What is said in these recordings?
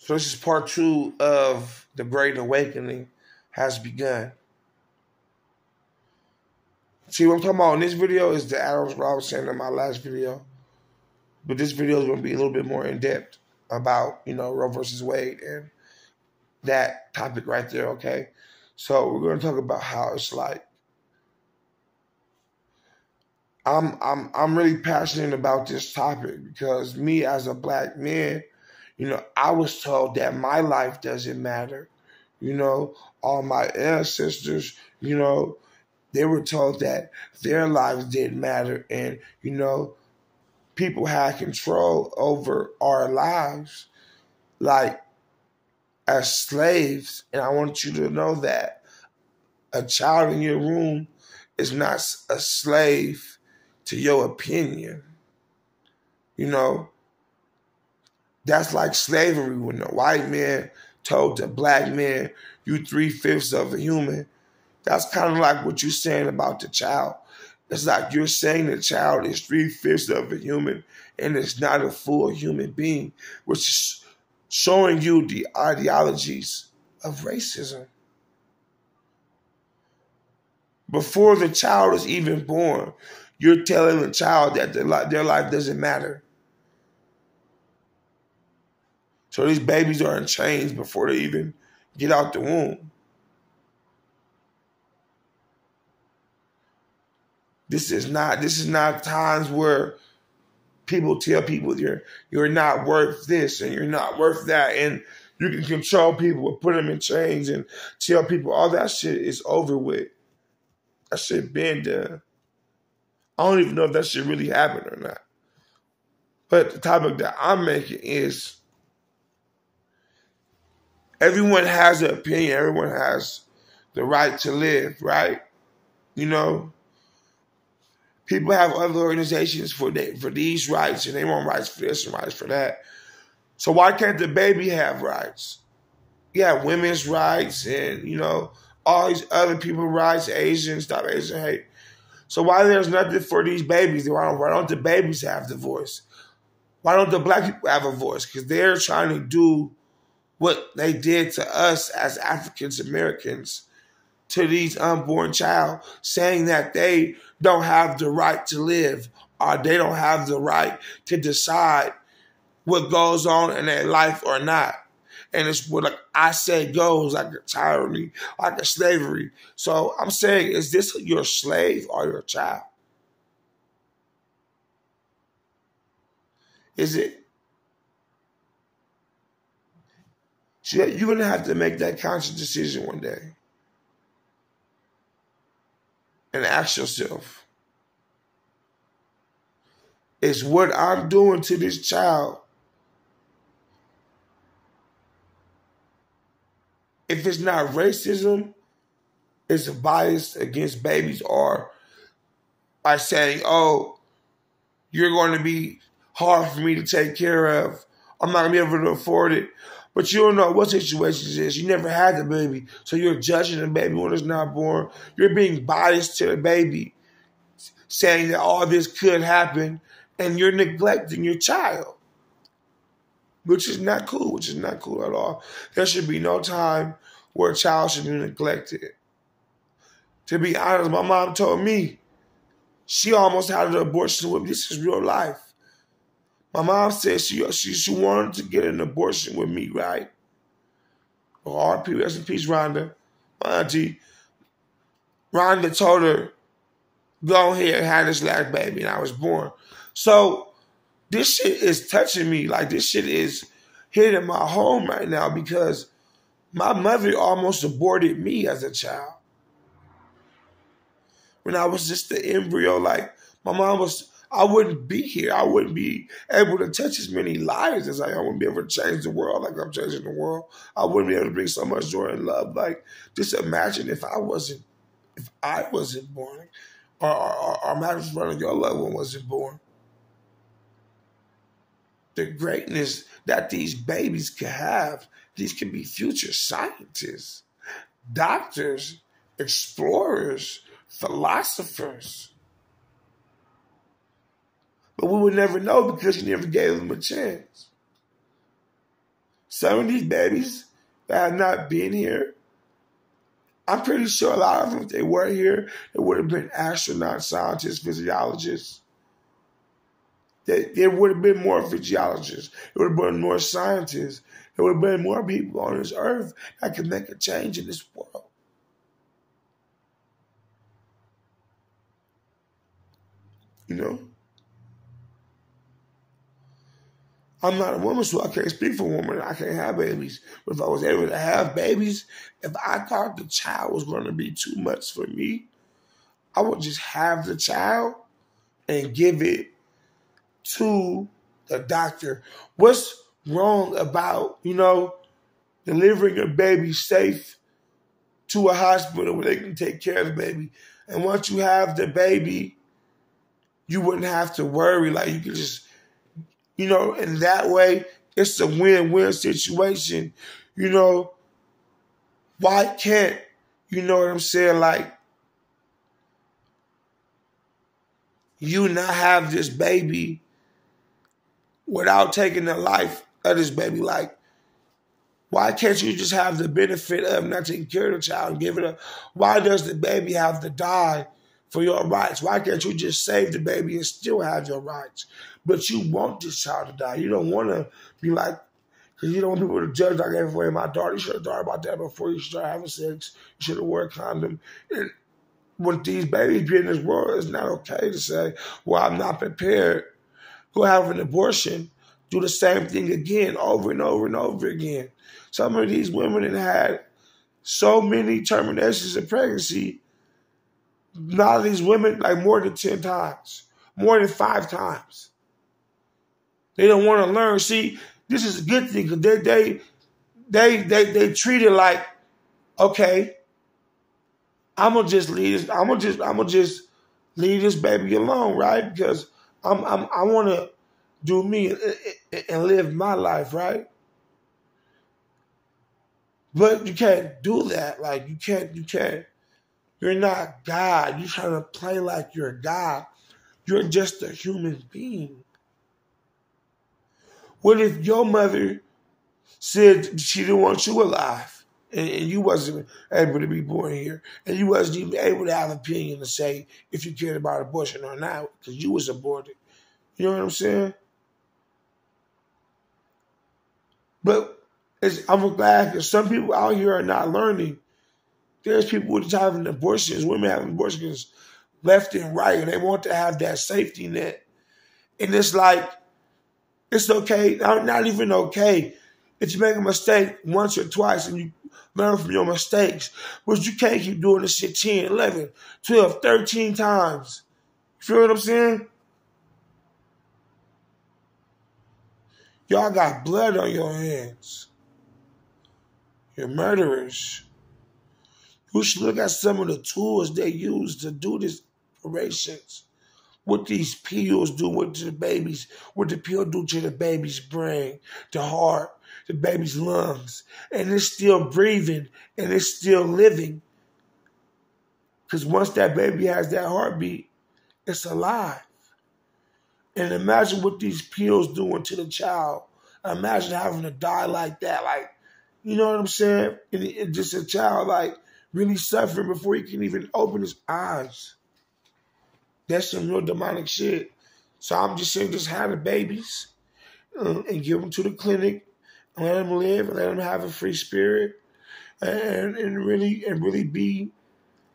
So this is part 2 of The Great Awakening has begun. See, what I'm talking about in this video is the arrows what I was saying in my last video. But this video is going to be a little bit more in-depth about, Roe versus Wade and that topic right there, okay? So we're going to talk about how it's like, I'm really passionate about this topic because me as a black man, I was told that my life doesn't matter. All my ancestors, they were told that their lives didn't matter. And, people had control over our lives, like as slaves. And I want you to know that a child in your womb is not a slave to your opinion. That's like slavery when the white man told the black man, you 3/5 of a human. That's kind of like what you're saying about the child. It's like you're saying the child is 3/5 of a human and it's not a full human being, which is showing you the ideologies of racism. Before the child is even born, you're telling the child that their life doesn't matter. So these babies are in chains before they even get out the womb. This is not times where people tell people you're not worth this and you're not worth that, and you can control people and put them in chains and tell people all that shit is over with. That shit been done. I don't even know if that shit really happened or not. But the topic that I'm making is everyone has an opinion. Everyone has the right to live, right? People have other organizations for these rights, and they want rights for this and rights for that. So why can't the baby have rights? Yeah, women's rights and, all these other people's rights, Asians, stop Asian hate. So why there's nothing for these babies? Why don't the babies have the voice? Why don't the black people have a voice? Because they're trying to do what they did to us as African Americans, to these unborn child, saying that they don't have the right to live or they don't have the right to decide what goes on in their life or not. And it's what I say goes, like a tyranny, like a slavery. So I'm saying, is this your slave or your child? Is it? So you're going to have to make that conscious decision one day. And ask yourself, is what I'm doing to this child, if it's not racism, it's a bias against babies, or by saying, oh, you're going to be hard for me to take care of, I'm not going to be able to afford it. But you don't know what situation it is. You never had the baby, so you're judging the baby when it's not born. You're being biased to the baby, saying that all this could happen, and you're neglecting your child, which is not cool, at all. There should be no time where a child should be neglected. To be honest, my mom told me she almost had an abortion with me. This is real life. My mom said she wanted to get an abortion with me, right? R.P. Rest in peace, Rhonda. My auntie. Rhonda told her, go ahead and have this last baby, and I was born. So this shit is touching me. Like, this shit is hitting my home right now because my mother almost aborted me as a child. When I was just the embryo, like, my mom was, I wouldn't be here. I wouldn't be able to touch as many lives as I wouldn't be able to change the world like I'm changing the world. I wouldn't be able to bring so much joy and love. Like, just imagine if I wasn't born, or imagine if one of your loved one wasn't born. The greatness that these babies can have. These can be future scientists, doctors, explorers, philosophers. But we would never know because you never gave them a chance. some of these babies that have not been here, I'm pretty sure a lot of them, if they were here, they would have been astronauts, scientists, physiologists. There would have been more physiologists. There would have been more scientists. There would have been more people on this earth that could make a change in this world. You know? I'm not a woman, so I can't speak for women. I can't have babies. But if I was able to have babies, if I thought the child was going to be too much for me, I would just have the child and give it to the doctor. What's wrong about, delivering a baby safe to a hospital where they can take care of the baby? And once you have the baby, you wouldn't have to worry. Like, you could just, in that way, it's a win-win situation. Why can't, you know what I'm saying? Like, you not have this baby without taking the life of this baby. Like, why can't you just have the benefit of not taking care of the child and give it up? Why does the baby have to die for your rights? Why can't you just save the baby and still have your rights? But you want this child to die. You don't want to be like, because you don't want people to judge like, everywhere. My daughter, you should have thought about that before you start having sex. You should have worn a condom. And when these babies be in this world, it's not okay to say, well, I'm not prepared. Go have an abortion, do the same thing again, over and over and over again. Some of these women have had so many terminations of pregnancy. A lot of these women, like more than 10 times, more than 5 times. They don't want to learn. See, this is a good thing because they treat it like, okay, I'm gonna just leave this baby alone, right? Because I want to do me and live my life, right? But you can't do that. Like, you can't. You're not God. You're trying to play like you're God. You're just a human being. What if your mother said she didn't want you alive and you wasn't able to be born here and you wasn't even able to have an opinion to say if you cared about abortion or not because you was aborted? You know what I'm saying? But I'm glad that some people out here are not learning. There's people who's having abortions, women having abortions left and right, and they want to have that safety net. And it's like, it's okay, not even okay. If you make a mistake once or twice and you learn from your mistakes, but you can't keep doing this shit 10, 11, 12, 13 times. You feel what I'm saying? Y'all got blood on your hands. You're murderers. You should look at some of the tools they use to do these operations. What these pills do with the babies, what the pill do to the baby's brain, the heart, the baby's lungs. And it's still breathing and it's still living. Because once that baby has that heartbeat, it's alive. And imagine what these pills doing to the child. Imagine having to die like that. Like, you know what I'm saying? And just a child, like, really suffering before he can even open his eyes. That's some real demonic shit. So I'm just saying, just have the babies and give them to the clinic and let them live and let them have a free spirit and really be,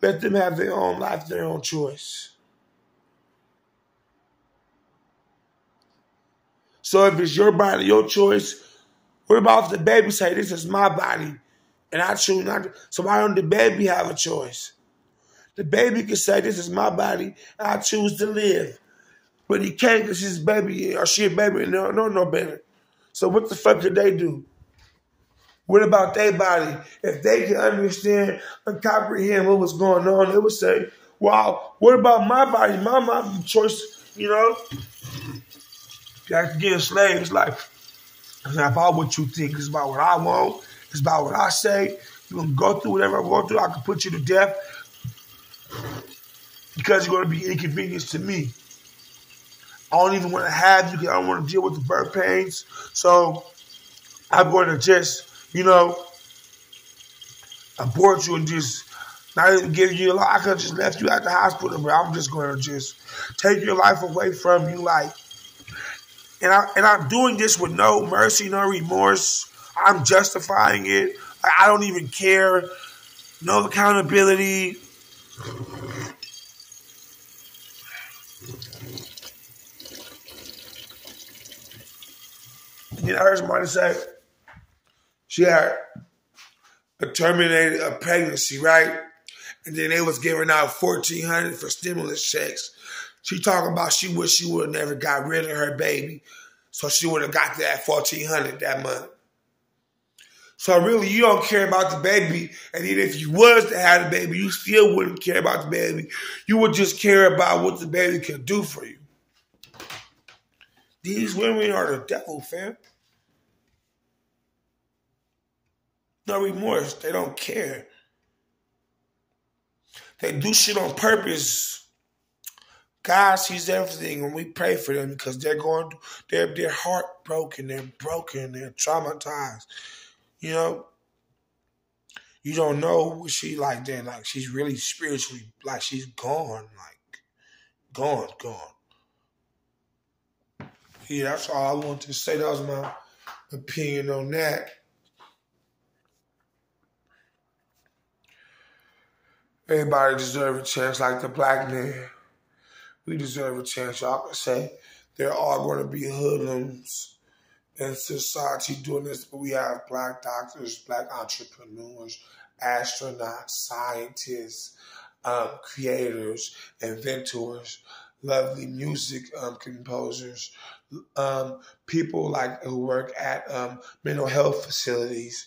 let them have their own life, their own choice. So if it's your body, your choice, what about if the baby say, this is my body and I choose not to? So why don't the baby have a choice? The baby can say, this is my body and I choose to live. But he can't because his baby or she a baby and no better. So what the fuck could they do? What about their body? If they can understand and comprehend what was going on, they would say, wow, what about my body? My choice, you know? That's getting enslaved. It's like, it's not about what you think. It's about what I want. It's about what I say. You're going to go through whatever I'm going through. I can put you to death because you're going to be inconvenienced to me. I don't even want to have you because I don't want to deal with the birth pains. So I'm going to just, abort you and just not even give you a life. I could have just left you at the hospital, but I'm just going to just take your life away from you, and I'm doing this with no mercy, no remorse. I'm justifying it. I don't even care. No accountability. I heard somebody say she had terminated a pregnancy, right? And then they was giving out $1,400 for stimulus checks. She talking about she wish she would have never got rid of her baby, so she would have got that $1,400 that month. So really, you don't care about the baby, and even if you was to have the baby, you still wouldn't care about the baby. You would just care about what the baby can do for you. These women are the devil, fam. No remorse. They don't care. They do shit on purpose. God sees everything when we pray for them because they're heartbroken, they're broken, they're traumatized. You don't know what she like that. Like she's really spiritually, like she's gone, like gone. Yeah, that's all I wanted to say. That was my opinion on that. Everybody deserves a chance, like the black man. We deserve a chance. Y'all can say there are going to be hoodlums in society doing this, but we have black doctors, black entrepreneurs, astronauts, scientists, creators, inventors, lovely music composers, people who work at mental health facilities,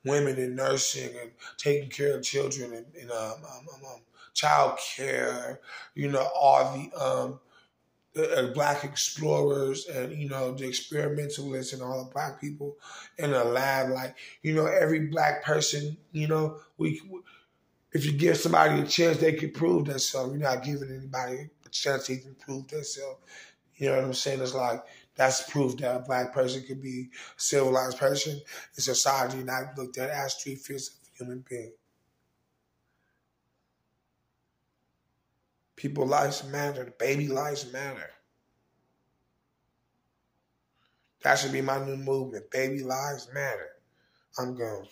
women in nursing and taking care of children and child care, all the black explorers and, the experimentalists and all the black people in the lab. Every black person, if you give somebody a chance, they can prove themselves. You're not giving anybody a chance to even prove themselves. You know what I'm saying? It's like, that's proof that a black person could be a civilized person in society, not looked at as three-fifths of a human being. People's lives matter. Baby lives matter. That should be my new movement. Baby lives matter. I'm gone.